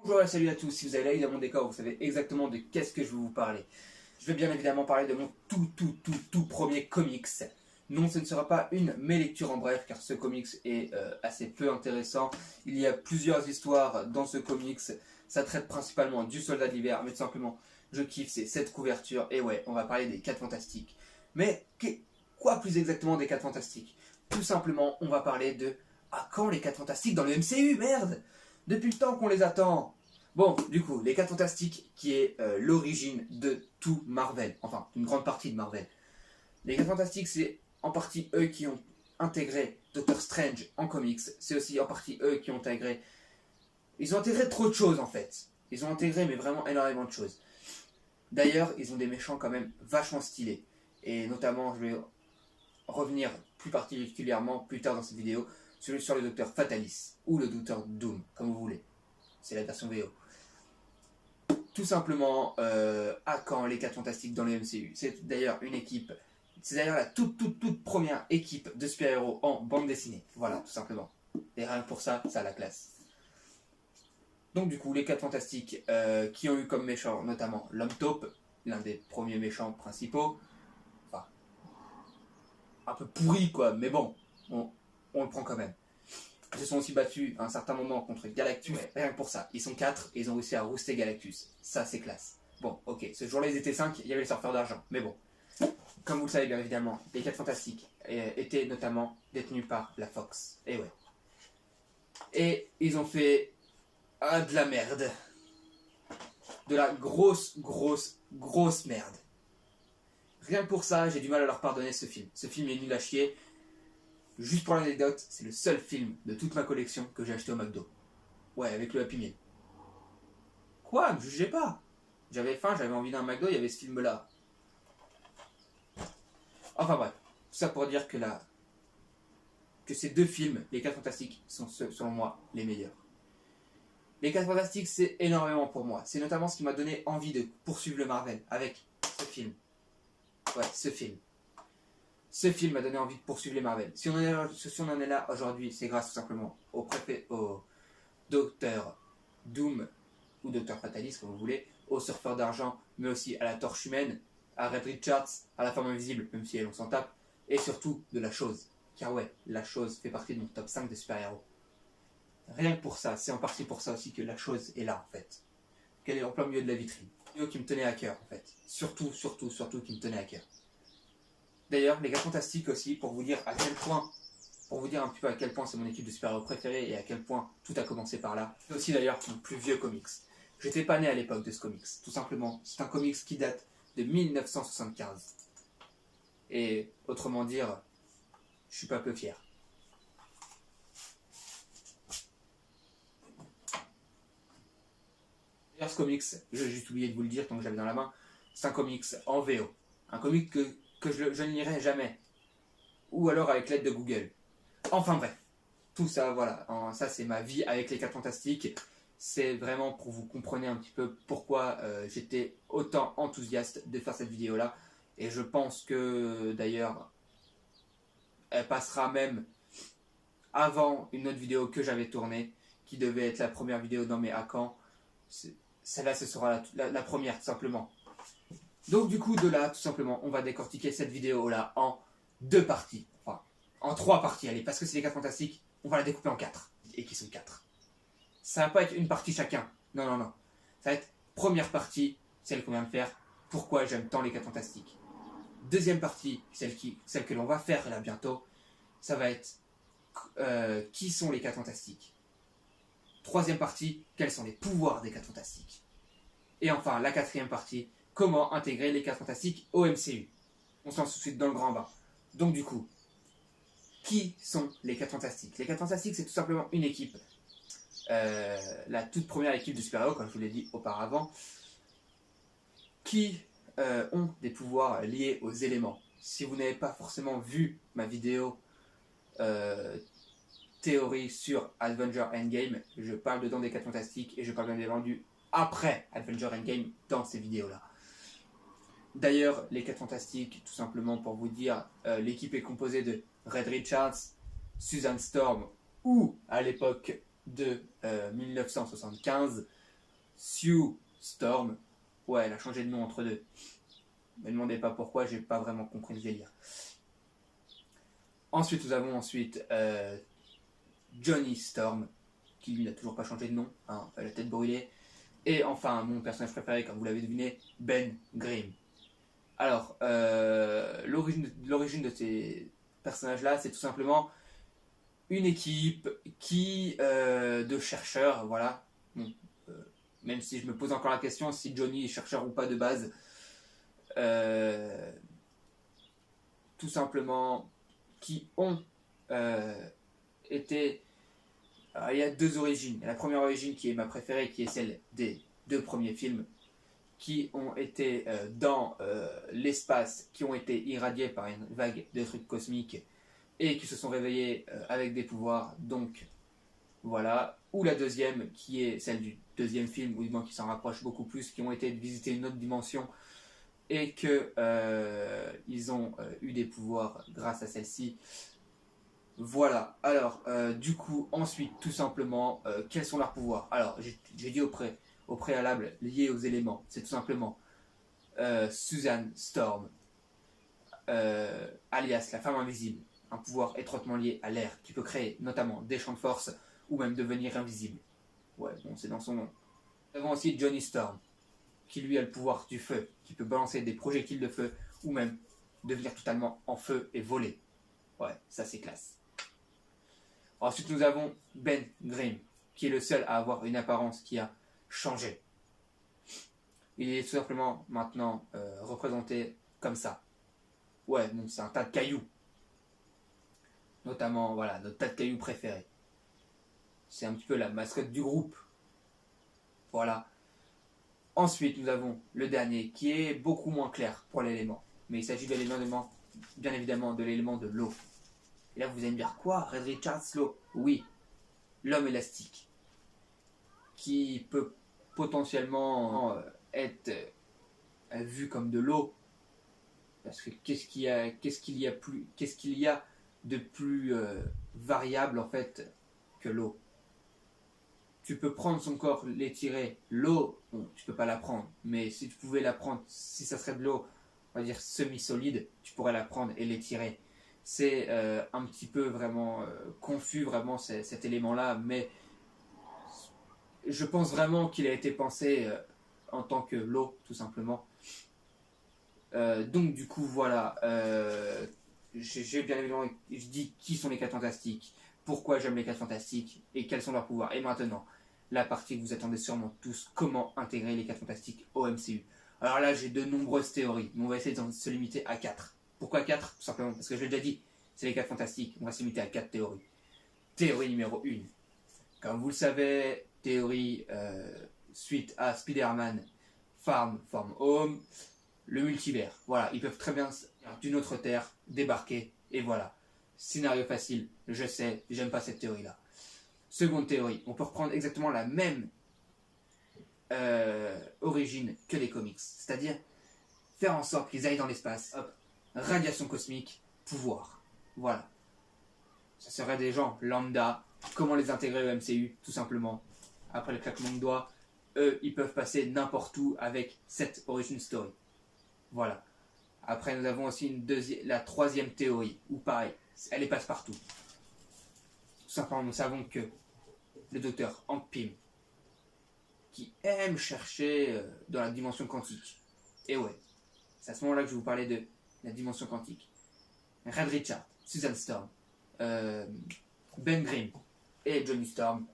Bonjour et salut à tous, si vous avez l'œil dans mon décor, vous savez exactement de qu'est-ce que je vais vous parler. Je vais bien évidemment parler de mon tout premier comics. Non, ce ne sera pas une mes lectures en bref, car ce comics est assez peu intéressant. Il y a plusieurs histoires dans ce comics. Ça traite principalement du soldat d'hiver, mais tout simplement, je kiffe cette couverture. Et ouais, on va parler des 4 fantastiques. Mais quoi plus exactement des 4 fantastiques? Tout simplement, on va parler de à quand les 4 fantastiques dans le MCU, merde! Depuis le temps qu'on les attend. Bon, du coup, les 4 fantastiques qui est l'origine de tout Marvel, enfin, une grande partie de Marvel. Les 4 fantastiques, c'est en partie eux qui ont intégré Doctor Strange en comics, c'est aussi en partie eux qui ont intégré... Ils ont intégré trop de choses en fait. Ils ont intégré mais vraiment énormément de choses. D'ailleurs, ils ont des méchants quand même vachement stylés. Et notamment, je vais revenir plus particulièrement plus tard dans cette vidéo sur le Docteur Fatalis ou le Docteur Doom, comme vous voulez. C'est la version VO. Tout simplement, à quand les 4 fantastiques dans le MCU? C'est d'ailleurs une équipe, c'est d'ailleurs la toute première équipe de super-héros en bande dessinée. Voilà, tout simplement. Et rien que pour ça, ça a la classe. Donc du coup, les 4 fantastiques qui ont eu comme méchant notamment l'homme taupe, l'un des premiers méchants principaux. Enfin, un peu pourri quoi, mais bon, on le prend quand même. Ils se sont aussi battus à un certain moment contre Galactus, ouais. Rien que pour ça. Ils sont 4 et ils ont réussi à rouster Galactus. Ça, c'est classe. Bon, ok, ce jour-là, ils étaient 5, il y avait les surfeurs d'argent. Mais bon, comme vous le savez bien évidemment, les 4 fantastiques étaient notamment détenus par la Fox. Et ouais. Et ils ont fait de la merde. De la grosse merde. Rien que pour ça, j'ai du mal à leur pardonner ce film. Ce film est nul à chier. Juste pour l'anecdote, c'est le seul film de toute ma collection que j'ai acheté au McDo. Ouais, avec le Happy Meal. Quoi? Ne jugez pas. J'avais faim, j'avais envie d'un McDo, il y avait ce film-là. Enfin bref, tout ça pour dire que ces deux films, les 4 fantastiques, sont selon moi les meilleurs. Les 4 fantastiques, c'est énormément pour moi. C'est notamment ce qui m'a donné envie de poursuivre le Marvel avec ce film. Ouais, ce film. Ce film m'a donné envie de poursuivre les Marvel. Si on en est là aujourd'hui, c'est grâce tout simplement au Docteur Doom ou Docteur Fatalis, comme vous voulez, au Surfeur d'Argent, mais aussi à la Torche Humaine, à Red Richards, à la Femme Invisible, même si elle on s'en tape, et surtout de la Chose. Car ouais, la Chose fait partie de mon top 5 de super-héros. Rien que pour ça, c'est en partie pour ça aussi que la Chose est là en fait. Qu'elle est en plein milieu de la vitrine. Qui me tenait à cœur en fait. Surtout qui me tenait à cœur. D'ailleurs, les 4 fantastiques aussi, pour vous dire un petit peu à quel point c'est mon équipe de super-héros préférée et à quel point tout a commencé par là. C'est aussi d'ailleurs mon plus vieux comics. J'étais pas né à l'époque de ce comics, tout simplement. C'est un comics qui date de 1975. Et autrement dire, je suis pas peu fier. D'ailleurs, ce comics, j'ai juste oublié de vous le dire tant que j'avais dans la main, c'est un comics en VO. Un comic que je ne lirai jamais. Ou alors avec l'aide de Google. Enfin bref, tout ça, voilà. Ça, c'est ma vie avec les 4 fantastiques. C'est vraiment pour vous compreniez un petit peu pourquoi j'étais autant enthousiaste de faire cette vidéo-là. Et je pense que, d'ailleurs, elle passera même avant une autre vidéo que j'avais tournée, qui devait être la première vidéo dans mes hacks. Celle-là, ce sera la première, tout simplement. Donc du coup, de là, tout simplement, on va décortiquer cette vidéo-là en 2 parties. Enfin, en 3 parties, allez, parce que c'est les 4 fantastiques, on va la découper en 4. Et qui sont 4. Ça va pas être une partie chacun. Non. Ça va être première partie, celle qu'on vient de faire, pourquoi j'aime tant les 4 fantastiques. Deuxième partie, celle que l'on va faire là bientôt, ça va être qui sont les 4 fantastiques. Troisième partie, quels sont les pouvoirs des 4 fantastiques. Et enfin, la 4e partie, comment intégrer les 4 fantastiques au MCU. On se lance tout de suite dans le grand bain. Donc du coup, qui sont les 4 fantastiques? Les 4 fantastiques, c'est tout simplement une équipe. La toute première équipe de super-héros, comme je vous l'ai dit auparavant, qui ont des pouvoirs liés aux éléments. Si vous n'avez pas forcément vu ma vidéo théorie sur Avenger Endgame, je parle dedans des 4 fantastiques et je parle bien vendu après Avenger Endgame dans ces vidéos-là. D'ailleurs, les 4 fantastiques, tout simplement pour vous dire, l'équipe est composée de Red Richards, Susan Storm, ou à l'époque de 1975, Sue Storm. Ouais, elle a changé de nom entre deux. Ne me demandez pas pourquoi, j'ai pas vraiment compris le délire. Ensuite, nous avons Johnny Storm, qui lui n'a toujours pas changé de nom, hein, la tête brûlée. Et enfin, mon personnage préféré, comme vous l'avez deviné, Ben Grimm. Alors, l'origine de ces personnages-là, c'est tout simplement une équipe de chercheurs, voilà. Bon, même si je me pose encore la question si Johnny est chercheur ou pas de base. Tout simplement, qui ont été... Alors, il y a deux origines. La première origine qui est ma préférée, qui est celle des deux premiers films, qui ont été dans l'espace, qui ont été irradiés par une vague de trucs cosmiques et qui se sont réveillés avec des pouvoirs. Donc, voilà. Ou la deuxième, qui est celle du deuxième film, ou du moins qui s'en rapproche beaucoup plus, qui ont été visiter une autre dimension et que ils ont eu des pouvoirs grâce à celle-ci. Voilà. Alors, du coup, ensuite, tout simplement, quels sont leurs pouvoirs? Alors, j'ai dit au préalable, lié aux éléments, c'est tout simplement Suzanne Storm, alias la femme invisible, un pouvoir étroitement lié à l'air, qui peut créer notamment des champs de force, ou même devenir invisible. Ouais, bon, c'est dans son nom. Nous avons aussi Johnny Storm, qui lui a le pouvoir du feu, qui peut balancer des projectiles de feu, ou même devenir totalement en feu et voler. Ouais, ça c'est classe. Ensuite, nous avons Ben Grimm, qui est le seul à avoir une apparence qui a changé. Il est tout simplement maintenant représenté comme ça. Ouais, bon, c'est un tas de cailloux. Notamment, voilà, notre tas de cailloux préféré. C'est un petit peu la mascotte du groupe. Voilà. Ensuite, nous avons le dernier, qui est beaucoup moins clair pour l'élément. Mais il s'agit de l'élément, bien évidemment, de l'élément de l'eau. Et là, vous allez me dire, quoi, Red Richards, l'eau? Oui, l'homme élastique. Qui peut potentiellement être vu comme de l'eau. Parce que qu'est-ce qu'il y a de plus variable, en fait, que l'eau? Tu peux prendre son corps, l'étirer. L'eau, bon, tu peux pas la prendre. Mais si tu pouvais la prendre, si ça serait de l'eau, on va dire semi-solide, tu pourrais la prendre et l'étirer. C'est un petit peu vraiment confus, vraiment, cet élément-là. Mais je pense vraiment qu'il a été pensé en tant que l'eau, tout simplement. Donc, du coup, voilà. J'ai bien évidemment, je dis qui sont les 4 fantastiques, pourquoi j'aime les 4 fantastiques et quels sont leurs pouvoirs. Et maintenant, la partie que vous attendez sûrement tous, comment intégrer les 4 fantastiques au MCU. Alors là, j'ai de nombreuses théories, mais on va essayer de se limiter à 4. Pourquoi 4? Tout simplement parce que je l'ai déjà dit, c'est les 4 fantastiques. On va se limiter à 4 théories. Théorie numéro 1. Comme vous le savez, théorie suite à Spider-Man Far From Home, le multivers. Voilà, ils peuvent très bien d'une autre terre débarquer et voilà. Scénario facile, je sais, j'aime pas cette théorie-là. Seconde théorie, on peut reprendre exactement la même origine que les comics, c'est-à-dire faire en sorte qu'ils aillent dans l'espace, hop, radiation cosmique, pouvoir. Voilà. Ça serait des gens lambda, comment les intégrer au MCU, tout simplement. Après le claquement de doigts, eux, ils peuvent passer n'importe où avec cette origin story. Voilà. Après, nous avons aussi la troisième théorie, où pareil, elle est passe-partout. Tout simplement, nous savons que le docteur Hank Pym, qui aime chercher dans la dimension quantique, et ouais, c'est à ce moment-là que je vais vous parler de la dimension quantique. Red Richard, Susan Storm, Ben Grimm et Johnny Storm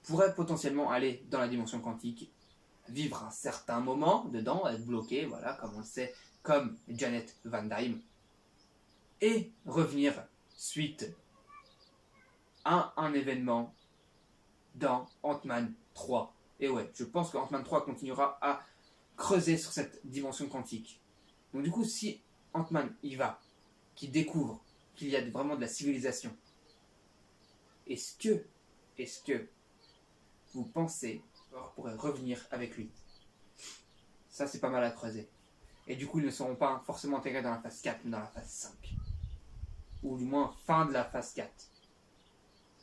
pourraient potentiellement aller dans la dimension quantique, vivre un certain moment dedans, être bloqués, voilà, comme on le sait, comme Janet Van Dyne, et revenir suite à un événement dans Ant-Man 3. Et ouais, je pense que Ant-Man 3 continuera à creuser sur cette dimension quantique. Donc du coup, si Ant-Man y va, qu'il découvre qu'il y a vraiment de la civilisation, est-ce que vous pensez qu'on pourrait revenir avec lui? Ça, c'est pas mal à creuser. Et du coup, ils ne seront pas forcément intégrés dans la phase 4, mais dans la phase 5. Ou du moins, fin de la phase 4.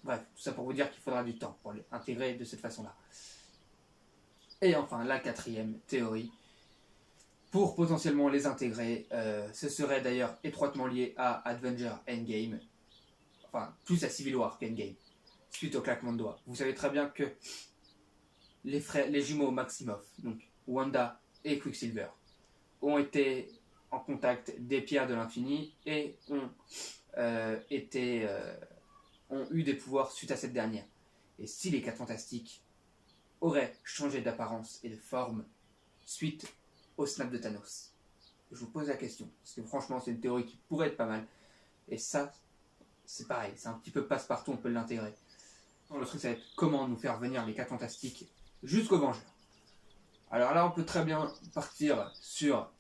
Bref, tout ça pour vous dire qu'il faudra du temps pour les intégrer de cette façon-là. Et enfin, la quatrième théorie, pour potentiellement les intégrer, ce serait d'ailleurs étroitement lié à Avenger Endgame, enfin plus à Civil War qu'Endgame, suite au claquement de doigts. Vous savez très bien que les jumeaux Maximoff, donc Wanda et Quicksilver, ont été en contact des pierres de l'infini et ont eu des pouvoirs suite à cette dernière. Et si les 4 Fantastiques auraient changé d'apparence et de forme suite au snap de Thanos? Je vous pose la question, parce que franchement c'est une théorie qui pourrait être pas mal. Et ça, c'est pareil, c'est un petit peu passe-partout, on peut l'intégrer. Le truc, ça va être comment nous faire venir les 4 Fantastiques jusqu'aux Vengeurs. Alors là, on peut très bien partir sur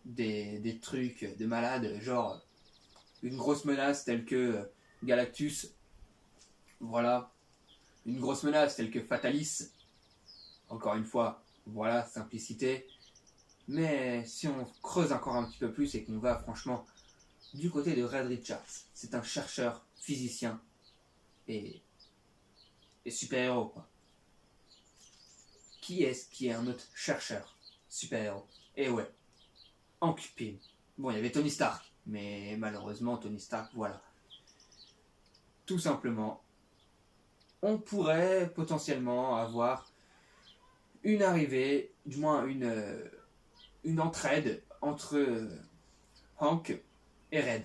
des trucs de malades, genre une grosse menace telle que Galactus, voilà, une grosse menace telle que Fatalis, encore une fois, voilà, simplicité. Mais si on creuse encore un petit peu plus et qu'on va franchement du côté de Reed Richards, c'est un chercheur, physicien et super-héros, quoi. Qui est-ce qui est un autre chercheur, super-héros? Et ouais, Hank Pym. Bon, il y avait Tony Stark, mais malheureusement, Tony Stark, voilà. Tout simplement, on pourrait potentiellement avoir une arrivée, du moins une entraide entre Hank et Red.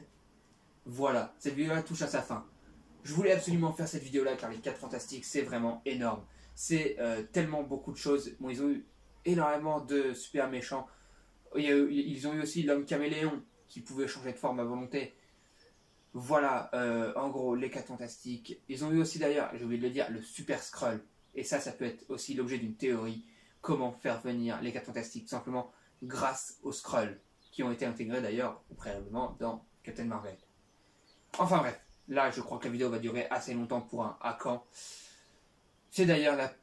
Voilà, cette vidéo-là touche à sa fin. Je voulais absolument faire cette vidéo-là car les 4 Fantastiques, c'est vraiment énorme. C'est tellement beaucoup de choses. Bon, ils ont eu énormément de super méchants. Ils ont eu aussi l'homme caméléon qui pouvait changer de forme à volonté. Voilà, en gros, les 4 Fantastiques. Ils ont eu aussi d'ailleurs, j'ai oublié de le dire, le Super Skrull. Et ça peut être aussi l'objet d'une théorie. Comment faire venir les 4 Fantastiques? Simplement grâce aux Skrulls, qui ont été intégrés d'ailleurs préalablement dans Captain Marvel. Enfin bref, là je crois que la vidéo va durer assez longtemps pour un Hakan. C'est d'ailleurs la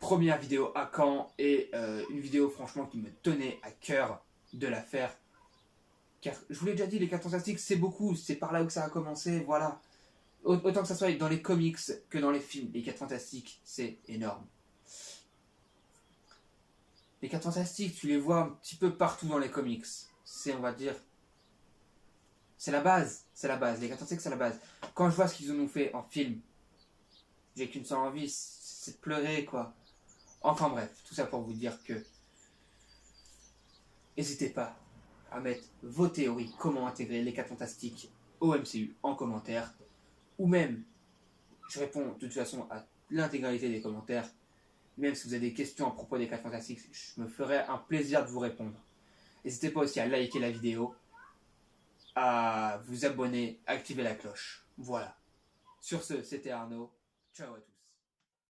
première vidéo Hakan et une vidéo franchement qui me tenait à cœur de la faire. Car je vous l'ai déjà dit, les 4 Fantastiques c'est beaucoup, c'est par là que ça a commencé, voilà. Autant que ça soit dans les comics que dans les films, les 4 Fantastiques c'est énorme. Les 4 Fantastiques, tu les vois un petit peu partout dans les comics. C'est, on va dire, c'est la base. C'est la base. Les 4 Fantastiques, c'est la base. Quand je vois ce qu'ils ont fait en film, j'ai qu'une seule envie, c'est de pleurer, quoi. Enfin bref, tout ça pour vous dire que n'hésitez pas à mettre vos théories, comment intégrer les 4 Fantastiques au MCU en commentaire. Ou même, je réponds de toute façon à l'intégralité des commentaires. Même si vous avez des questions à propos des 4 Fantastiques, je me ferai un plaisir de vous répondre. N'hésitez pas aussi à liker la vidéo, à vous abonner, à activer la cloche. Voilà. Sur ce, c'était Arnaud. Ciao à tous.